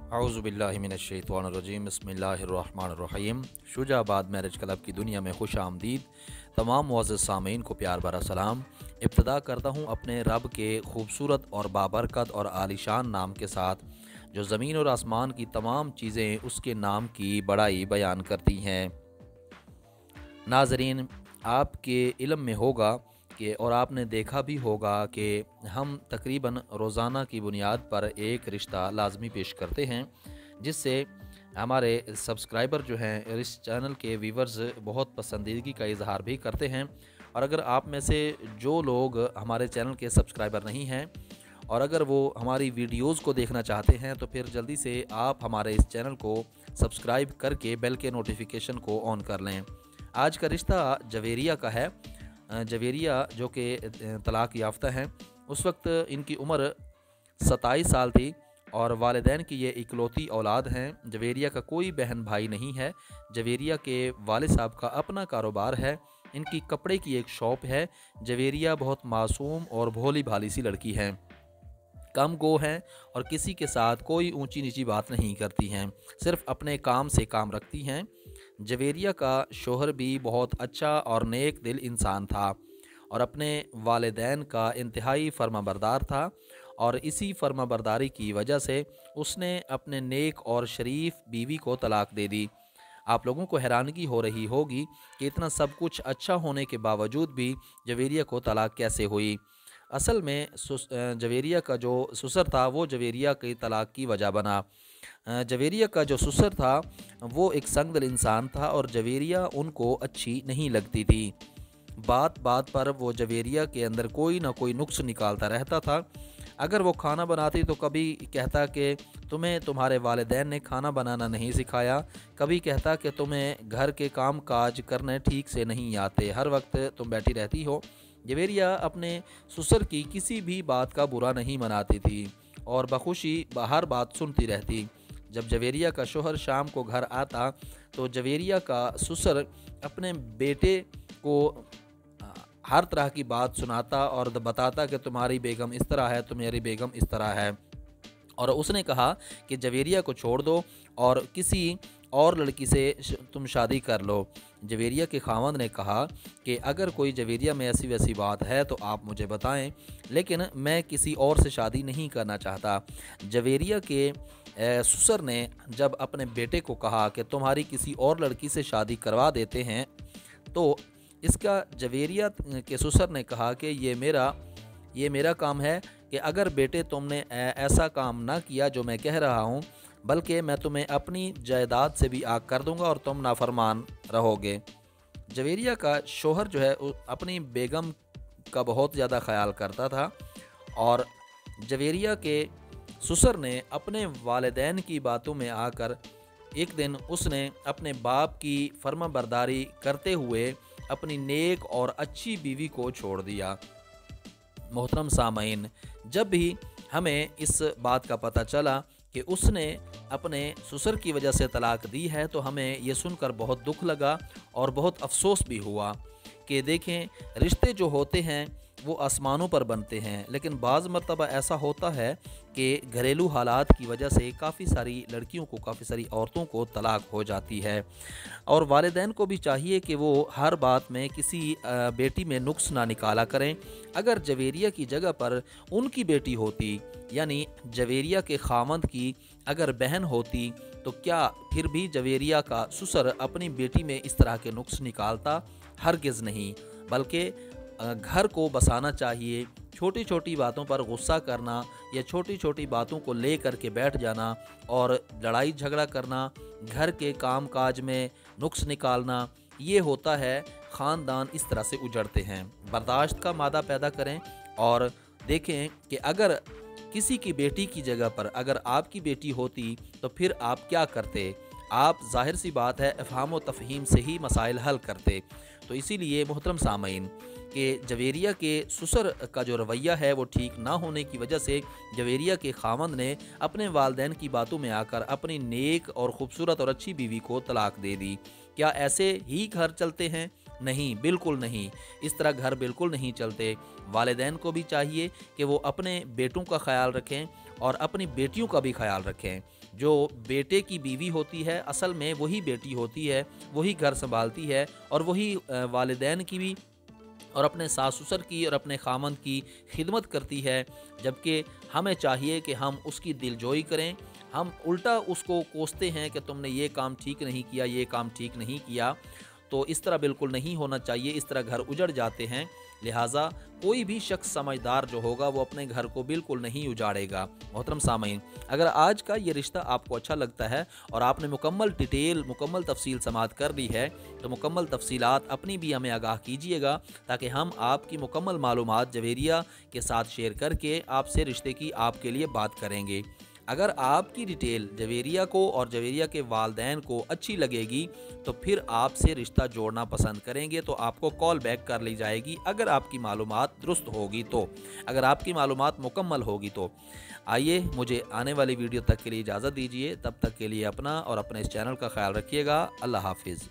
औज़ुबिल्लाहि मिनश्शैतानिर्रजीम बिस्मिल्लाहिर्रहमानिर्रहीम। Shujabad marriage club की दुनिया में खुश आमदीद। तमाम मुअज़्ज़ज़ सामीन को प्यार भरा सलाम। इब्तिदा करता हूँ अपने रब के खूबसूरत और बाबरकत और आलीशान नाम के साथ, जो ज़मीन और आसमान की तमाम चीज़ें उसके नाम की बड़ाई बयान करती हैं। नाज़रीन, आपके इल्म में होगा कि और आपने देखा भी होगा कि हम तकरीबन रोज़ाना की बुनियाद पर एक रिश्ता लाजमी पेश करते हैं, जिससे हमारे सब्सक्राइबर जो हैं इस चैनल के व्यूवर्स बहुत पसंदीदगी का इजहार भी करते हैं। और अगर आप में से जो लोग हमारे चैनल के सब्सक्राइबर नहीं हैं और अगर वो हमारी वीडियोज़ को देखना चाहते हैं, तो फिर जल्दी से आप हमारे इस चैनल को सब्सक्राइब करके बेल के नोटिफिकेशन को ऑन कर लें। आज का रिश्ता जवेरिया का है। जवेरिया जो कि तलाक़ याफ्ता हैं, उस वक्त इनकी उम्र 27 साल थी और वालिदैन की ये इकलौती औलाद हैं। जवेरिया का कोई बहन भाई नहीं है। जवेरिया के वालिद साहब का अपना कारोबार है। इनकी कपड़े की एक शॉप है। जवेरिया बहुत मासूम और भोली भाली सी लड़की हैं, कम गो हैं और किसी के साथ कोई ऊंची नीची बात नहीं करती हैं, सिर्फ अपने काम से काम रखती हैं। जवेरिया का शोहर भी बहुत अच्छा और नेक दिल इंसान था और अपने वालिदैन का इंतहाई फर्माबरदार था, और इसी फर्माबरदारी की वजह से उसने अपने नेक और शरीफ बीवी को तलाक दे दी। आप लोगों को हैरानगी हो रही होगी कि इतना सब कुछ अच्छा होने के बावजूद भी जवेरिया को तलाक कैसे हुई। असल में जवेरिया का जो ससुर था वो जवेरिया की तलाक की वजह बना। जवेरिया का जो ससुर था वो एक संगदिल इंसान था और जवेरिया उनको अच्छी नहीं लगती थी। बात बात पर वो जवेरिया के अंदर कोई ना कोई नुक्स निकालता रहता था। अगर वो खाना बनाती तो कभी कहता कि तुम्हें तुम्हारे वालिदैन ने खाना बनाना नहीं सिखाया, कभी कहता कि तुम्हें घर के काम काज करने ठीक से नहीं आते, हर वक्त तुम बैठी रहती हो। जवेरिया अपने ससुर की किसी भी बात का बुरा नहीं मनाती थी और बखुशी हर बात सुनती रहती। जब जवेरिया का शोहर शाम को घर आता तो जवेरिया का ससुर अपने बेटे को हर तरह की बात सुनाता और बताता कि तुम्हारी बेगम इस तरह है, तुम्हारी बेगम इस तरह है। और उसने कहा कि जवेरिया को छोड़ दो और किसी और लड़की से तुम शादी कर लो। जवेरिया के खावंद ने कहा कि अगर कोई जवेरिया में ऐसी वैसी बात है तो आप मुझे बताएं, लेकिन मैं किसी और से शादी नहीं करना चाहता। जवेरिया के ससुर ने जब अपने बेटे को कहा कि तुम्हारी किसी और लड़की से शादी करवा देते हैं, तो इसका जवेरिया के ससुर ने कहा कि ये मेरा काम है कि अगर बेटे तुमने ऐसा काम ना किया जो मैं कह रहा हूँ, बल्कि मैं तुम्हें अपनी जायदाद से भी आग कर दूंगा और तुम नाफरमान रहोगे। जवेरिया का शोहर जो है अपनी बेगम का बहुत ज़्यादा ख्याल करता था और जवेरिया के ससुर ने अपने वालिदैन की बातों में आकर एक दिन उसने अपने बाप की फर्माबरदारी करते हुए अपनी नेक और अच्छी बीवी को छोड़ दिया। मोहतरम सामईन, जब भी हमें इस बात का पता चला कि उसने अपने ससुर की वजह से तलाक दी है, तो हमें ये सुनकर बहुत दुख लगा और बहुत अफसोस भी हुआ कि देखें, रिश्ते जो होते हैं वो आसमानों पर बनते हैं, लेकिन बाज़ मरतबा ऐसा होता है कि घरेलू हालात की वजह से काफ़ी सारी लड़कियों को, काफ़ी सारी औरतों को तलाक हो जाती है। और वालिदैन को भी चाहिए कि वो हर बात में किसी बेटी में नुक्स ना निकाला करें। अगर जवेरिया की जगह पर उनकी बेटी होती, यानी जवेरिया के खामंद की अगर बहन होती, तो क्या फिर भी जवेरिया का ससुर अपनी बेटी में इस तरह के नुक्स निकालता? हरगिज़ नहीं, बल्कि घर को बसाना चाहिए। छोटी छोटी बातों पर गुस्सा करना या छोटी छोटी बातों को ले कर के बैठ जाना और लड़ाई झगड़ा करना, घर के काम काज में नुक्स निकालना, ये होता है ख़ानदान इस तरह से उजड़ते हैं। बर्दाश्त का मादा पैदा करें और देखें कि अगर किसी की बेटी की जगह पर अगर आपकी बेटी होती तो फिर आप क्या करते। आप ज़ाहिर सी बात है इफ़हाम व तफ़हीम से ही मसाइल हल करते। तो इसीलिए मोहतरम सामईन कि जवेरिया के ससुर का जो रवैया है वो ठीक ना होने की वजह से जवेरिया के खावंद ने अपने वालिदैन की बातों में आकर अपनी नेक और ख़ूबसूरत और अच्छी बीवी को तलाक दे दी। क्या ऐसे ही घर चलते हैं? नहीं, बिल्कुल नहीं। इस तरह घर बिल्कुल नहीं चलते। वालिदैन को भी चाहिए कि वो अपने बेटों का ख्याल रखें और अपनी बेटियों का भी ख्याल रखें। جو بیٹے کی بیوی ہوتی ہے اصل میں وہی بیٹی ہوتی ہے، وہی گھر سنبھالتی ہے اور وہی والدین کی بھی اور اپنے ساس سسر کی اور اپنے خامند کی خدمت کرتی ہے، جبکہ ہمیں چاہیے کہ ہم اس کی دلجوئی کریں۔ ہم الٹا اس کو کوستے ہیں کہ تم نے یہ کام ٹھیک نہیں کیا، یہ کام ٹھیک نہیں کیا، تو اس طرح بالکل نہیں ہونا چاہیے، اس طرح گھر اجڑ جاتے ہیں۔ لہٰذا کوئی بھی شخص سمجھدار جو ہوگا وہ اپنے گھر کو بالکل نہیں اجاڑے گا۔ محترم سامعین، اگر آج کا یہ رشتہ آپ کو اچھا لگتا ہے اور آپ نے مکمل تفصیل سماعت کر لی ہے تو مکمل تفصیلات اپنی بھی ہمیں آگاہ کیجیے گا، تاکہ ہم آپ کی مکمل معلومات جویریہ کے ساتھ شیئر کر کے آپ سے رشتے کی آپ کے لیے بات کریں گے۔ اگر آپ کی ڈیٹیل جویریہ کو اور جویریہ کے والدین کو اچھی لگے گی تو پھر آپ سے رشتہ جوڑنا پسند کریں گے، تو آپ کو کال بیک کر لی جائے گی اگر آپ کی معلومات درست ہوگی تو، اگر آپ کی معلومات مکمل ہوگی تو۔ آئیے مجھے آنے والی ویڈیو تک کے لیے اجازت دیجیے، تب تک کے لیے اپنا اور اپنے اس چینل کا خیال رکھیے گا۔ اللہ حافظ۔